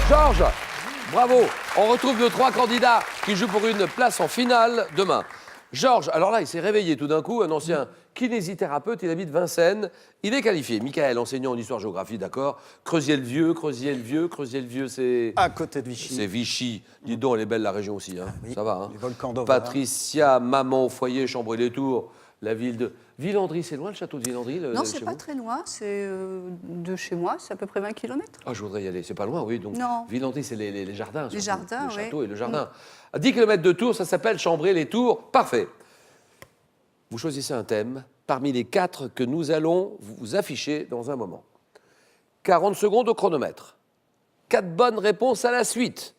Georges, bravo. On retrouve nos 3 candidats qui jouent pour une place en finale demain. Georges, alors là, il s'est réveillé tout d'un coup, un ancien kinésithérapeute, il habite Vincennes. Il est qualifié. Michael, enseignant en histoire-géographie, d'accord. Creusier-le-Vieux, c'est... À côté de Vichy. C'est Vichy. Dis donc, elle est belle la région aussi. Hein. Oui, ça va. Hein. les volcans d'Auvergne. Patricia, maman au foyer, Chambray-les-Tours, la ville de... Villandry, c'est loin le château de Villandry Non, c'est pas très loin, c'est de chez moi, c'est à peu près 20 km. Ah, je voudrais y aller, c'est pas loin, oui. Donc, Non. Villandry, c'est les jardins. Les surtout. jardins, Le château oui. et le jardin. À 10 km de Tours, ça s'appelle Chambray-les-Tours. Parfait. Vous choisissez un thème parmi les 4 que nous allons vous afficher dans un moment. 40 secondes au chronomètre. 4 bonnes réponses à la suite.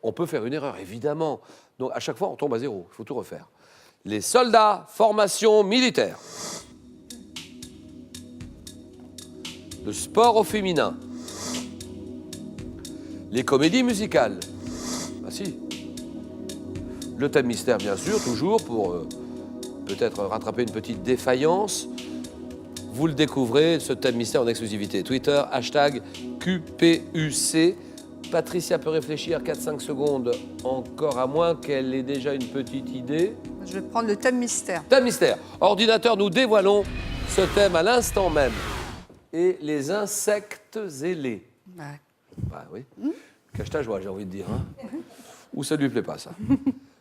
On peut faire une erreur, évidemment. Donc, à chaque fois, on tombe à 0. Il faut tout refaire. Les soldats, formation militaire. Le sport au féminin. Les comédies musicales. Ah si. Le thème mystère, bien sûr, toujours pour peut-être rattraper une petite défaillance. Vous le découvrez, ce thème mystère en exclusivité. Twitter, hashtag QPUC. Patricia peut réfléchir 4-5 secondes, encore à moins qu'elle ait déjà une petite idée. Je vais prendre le thème mystère. Thème mystère. Ordinateur, nous dévoilons ce thème à l'instant même. Et les insectes ailés. Ouais. Bah oui. Cache ta joie, j'ai envie de dire. Hein. Ou ça lui plaît pas, ça.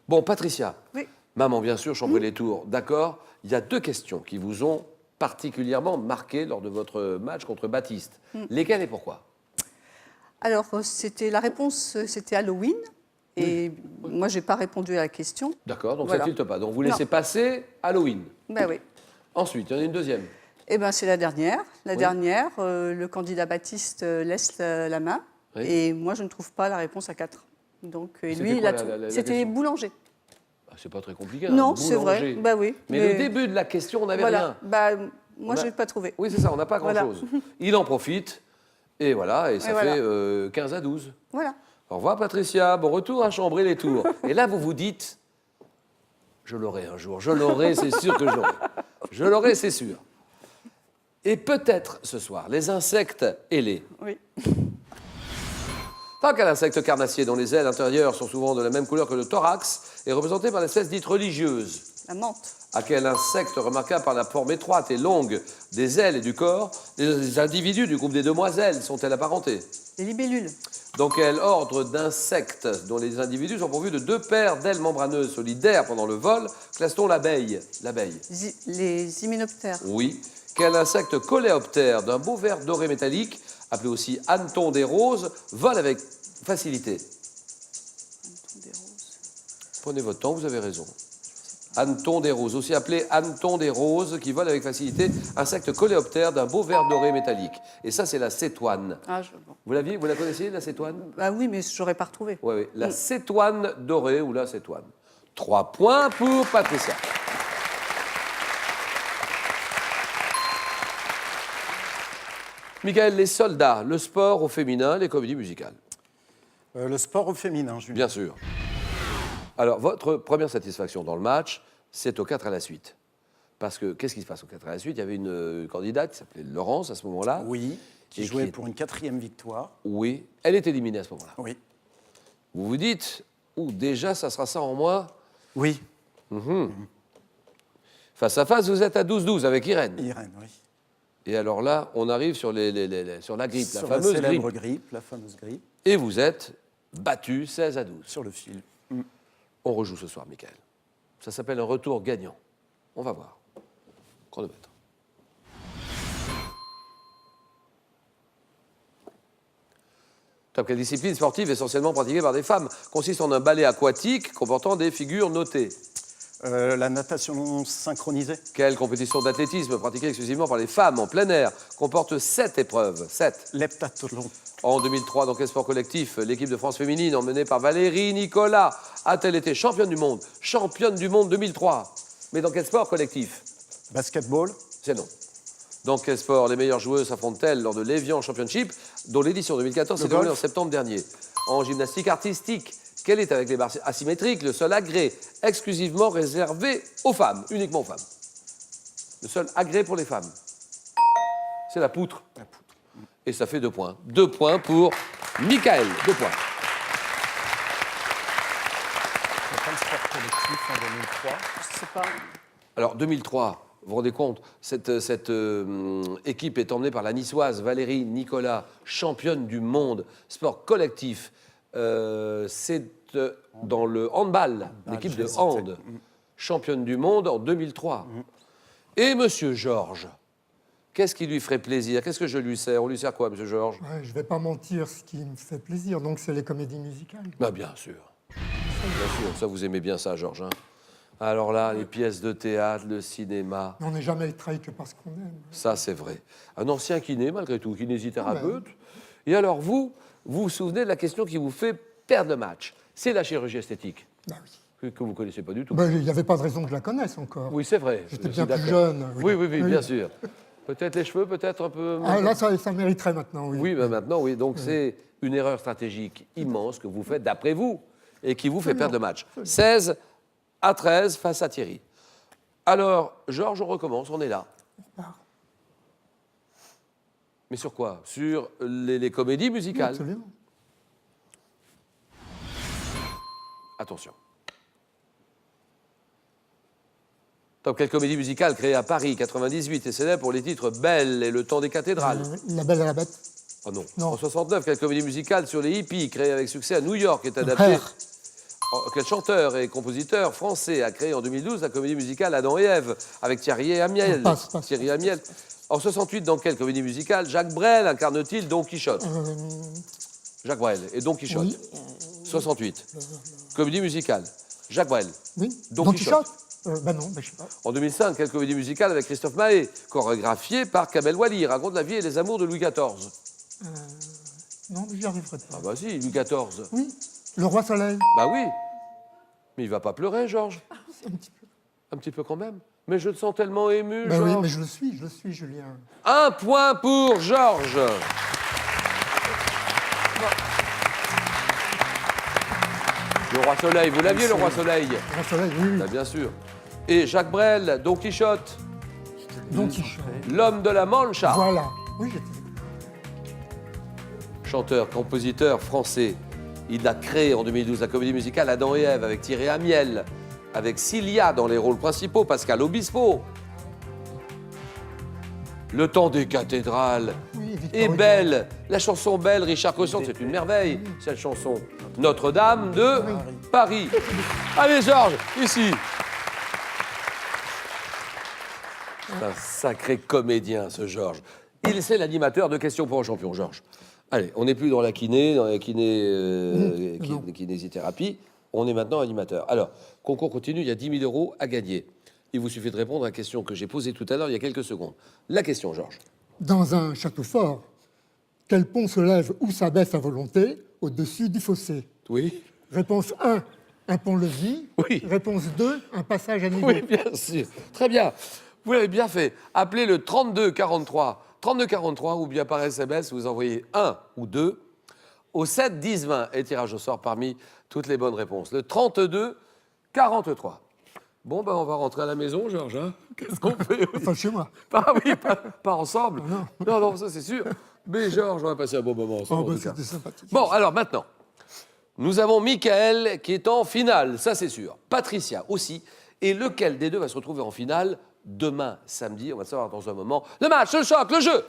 Bon, Patricia. Oui. Maman, bien sûr, Chambray-les-Tours. D'accord. Il y a 2 questions qui vous ont particulièrement marqué lors de votre match contre Baptiste. Lesquelles et pourquoi? Alors, la réponse, c'était Halloween. Et moi, je n'ai pas répondu à la question. D'accord, donc Voilà. ça tilte pas. Donc vous laissez Non. passer Halloween. Ben oui. Ensuite, il y en a une deuxième. Eh bien, c'est la dernière. La Oui. dernière, le candidat Baptiste laisse la main. Oui. Et moi, je ne trouve pas la réponse à 4. Donc, et C'était lui, il quoi a la- tout. la- la C'était question boulanger. Ah, c'est pas très compliqué. hein, Non, c'est vrai. boulanger. Bah oui. Mais le début de la question, on n'avait voilà. rien. Bah, moi, On a- je n'ai pas trouvé. Oui, c'est ça, on n'a pas Voilà. grand-chose. Il en profite, et voilà, et ça voilà. fait 15 à 12. Voilà. Au revoir, Patricia. Bon retour à Chambray-les-Tours. Et là, vous vous dites, je l'aurai un jour. Je l'aurai, c'est sûr que je l'aurai. Je l'aurai, c'est sûr. Et peut-être ce soir, les insectes ailés. Oui. Tant qu'à l'insecte carnassier dont les ailes intérieures sont souvent de la même couleur que le thorax est représenté par l'espèce dite religieuse. La menthe. À quel insecte remarquable par la forme étroite et longue des ailes et du corps, les individus du groupe des demoiselles sont-elles apparentés? Les libellules. Dans quel ordre d'insectes dont les individus sont pourvus de 2 paires d'ailes membraneuses solidaires pendant le vol classe-t-on l'abeille? L'abeille. Les hyménoptères. Oui. Quel insecte coléoptère d'un beau ver doré métallique, appelé aussi hanneton des roses, vole avec facilité? Des roses. Prenez votre temps, vous avez raison. Hanneton des roses, aussi appelé hanneton des roses, qui vole avec facilité, insecte coléoptère d'un beau ver doré métallique. Et ça, c'est la cétoine. Ah, bon. Vous la connaissiez, la cétoine? Bah oui, mais je n'aurais pas retrouvé. Oui, oui. La cétoine dorée ou la cétoine. 3 points pour Patricia. Michael, les soldats, le sport au féminin, les comédies musicales. Le sport au féminin, Julien. Bien sûr. Alors, votre première satisfaction dans le match, c'est au 4 à la suite. Parce que, qu'est-ce qui se passe au 4 à la suite? Il y avait une candidate qui s'appelait Laurence à ce moment-là. Oui, Et qui jouait qui- pour une 4e victoire. Oui, elle est éliminée à ce moment-là. Oui. Vous vous dites, déjà, ça sera ça en moins. Oui, Face à face, vous êtes à 12-12 avec Irène. Irène, oui. Et alors là, on arrive sur, sur la grippe, Sur la fameuse célèbre grippe. grippe, la fameuse grippe, Et vous êtes battu 16 à 12. sur le fil. On rejoue ce soir, Michael. Ça s'appelle un retour gagnant. On va voir. Chronomètre. Top, quelle discipline sportive essentiellement pratiquée par des femmes consiste en un ballet aquatique comportant des figures notées? La natation synchronisée. Quelle compétition d'athlétisme pratiquée exclusivement par les femmes en plein air comporte 7 épreuves? 7. L'heptathlon. En 2003, dans quel sport collectif l'équipe de France féminine, emmenée par Valérie Nicolas, a-t-elle été championne du monde? Championne du monde 2003. Mais dans quel sport collectif? Basketball. C'est non. Dans quel sport les meilleures joueuses s'affrontent-elles lors de l'Evian Championship, dont l'édition 2014 s'est Le déroulée en golf. septembre dernier? En gymnastique artistique, quel est, avec les barres asymétriques, le seul agrès exclusivement réservé aux femmes, uniquement aux femmes? Le seul agrès pour les femmes. C'est la poutre. La poutre. Et ça fait 2 points. 2 points pour Michael, 2 points. C'est pas le sport collectif en 2003. Je sais pas. Alors, 2003, vous vous rendez compte, cette équipe est emmenée par la niçoise Valérie Nicolas, championne du monde, sport collectif. C'est dans le handball, l'équipe de hand, championne du monde en 2003. Et Monsieur Georges, qu'est-ce qui lui ferait plaisir? Qu'est-ce que je lui sers? On lui sert quoi, Monsieur Georges? Ouais, je ne vais pas mentir, ce qui me fait plaisir, donc c'est les comédies musicales. Bah, bien sûr. Bien sûr, ça vous aimez bien ça, Georges, hein? Alors là, les pièces de théâtre, le cinéma, On n'est jamais trahi que parce qu'on aime. ça c'est vrai. Un ancien kiné, malgré tout, kinésithérapeute. Et alors vous vous souvenez de la question qui vous fait perdre le match. C'est la chirurgie esthétique, Bah oui. que vous ne connaissez pas du tout. Bah, il n'y avait pas de raison que je la connaisse encore. Oui, c'est vrai. J'étais je bien suis plus d'accord. jeune. Oui, bien sûr. Peut-être les cheveux, peut-être un peu... Ah, là, ça mériterait maintenant, oui. Oui, ben maintenant, oui. Donc, c'est une erreur stratégique immense que vous faites d'après vous et qui vous fait perdre le match. 16-13 face à Thierry. Alors, Georges, on recommence, on est là. Mais sur quoi? Sur les comédies Oui, musicales. absolument. Attention. Donc, quelle comédie musicale créée à Paris, 98, et célèbre pour les titres Belle et Le temps des cathédrales? La Belle et la Bête. Oh non. Non. En 69, quelle comédie musicale sur les hippies, créée avec succès à New York, est Le adaptée? Frère. Oh, quel chanteur et compositeur français a créé en 2012 la comédie musicale Adam et Ève avec Thierry Amiel? Passe. Thierry Amiel. En 68, dans quelle comédie musicale Jacques Brel incarne-t-il Don Quichotte? Jacques Brel et Don Quichotte. Oui. 68. Comédie musicale. Jacques Brel. Oui. Don Don Quichotte. Quichotte. Ben non, ben je sais pas. En 2005, quelle comédie musicale avec Christophe Maé, chorégraphiée par Kamel Wally, raconte la vie et les amours de Louis XIV? Non, mais j'y arriverai pas. Ah bah si, Louis XIV. Oui. Le Roi Soleil. Bah oui. Mais il va pas pleurer, Georges. Un petit peu. Un petit peu quand même. Mais je te sens tellement ému, Ben oui, Georges. mais je le suis, Julien. 1 point pour Georges. Le Roi Soleil, vous l'aviez, le Roi Soleil? Le Roi Soleil, oui, oui. Bah, bien sûr. Et Jacques Brel, Don Quichotte, Don Quichotte. l'homme de la Mancha. Voilà. Oui, j'étais. Chanteur, compositeur français. Il a créé en 2012 la comédie musicale Adam et Ève avec Thierry Amiel, avec Cilia dans les rôles principaux, Pascal Obispo. Le temps des cathédrales. Oui, Victor Et Hugo. Belle, la chanson Belle, Richard Cosson, c'est une merveille, cette chanson. Notre-Dame de Paris. Allez, Georges, ici. C'est un sacré comédien, ce Georges. C'est l'animateur de Questions pour un champion, Georges. Allez, on n'est plus dans la kinésithérapie, on est maintenant animateur. Alors, concours continue, il y a 10 000 € à gagner. Il vous suffit de répondre à la question que j'ai posée tout à l'heure, il y a quelques secondes. La question, Georges. Dans un château fort, quel pont se lève ou s'abaisse à volonté au-dessus du fossé? Oui. Réponse 1, un pont-levis. Oui. Réponse 2, un passage à niveau. Oui, bien sûr. Très bien. Vous l'avez bien fait. Appelez le 3243. 3243 ou bien par SMS, vous envoyez 1 ou 2 au 7 10 20 et tirage au sort parmi toutes les bonnes réponses. Le 32 43. Bon, ben on va rentrer à la maison, Georges. Hein. Qu'est-ce qu'on fait? Enfin, chez moi. Ah oui, pas ensemble. Non, ça c'est sûr. Mais Georges, on va passer un bon moment ensemble. Oh, en bah, tout cas. c'était sympathique. Bon, alors maintenant, nous avons Michael qui est en finale, ça c'est sûr. Patricia aussi. Et lequel des deux va se retrouver en finale demain, samedi? On va le savoir dans un moment. Le match, le choc, le jeu.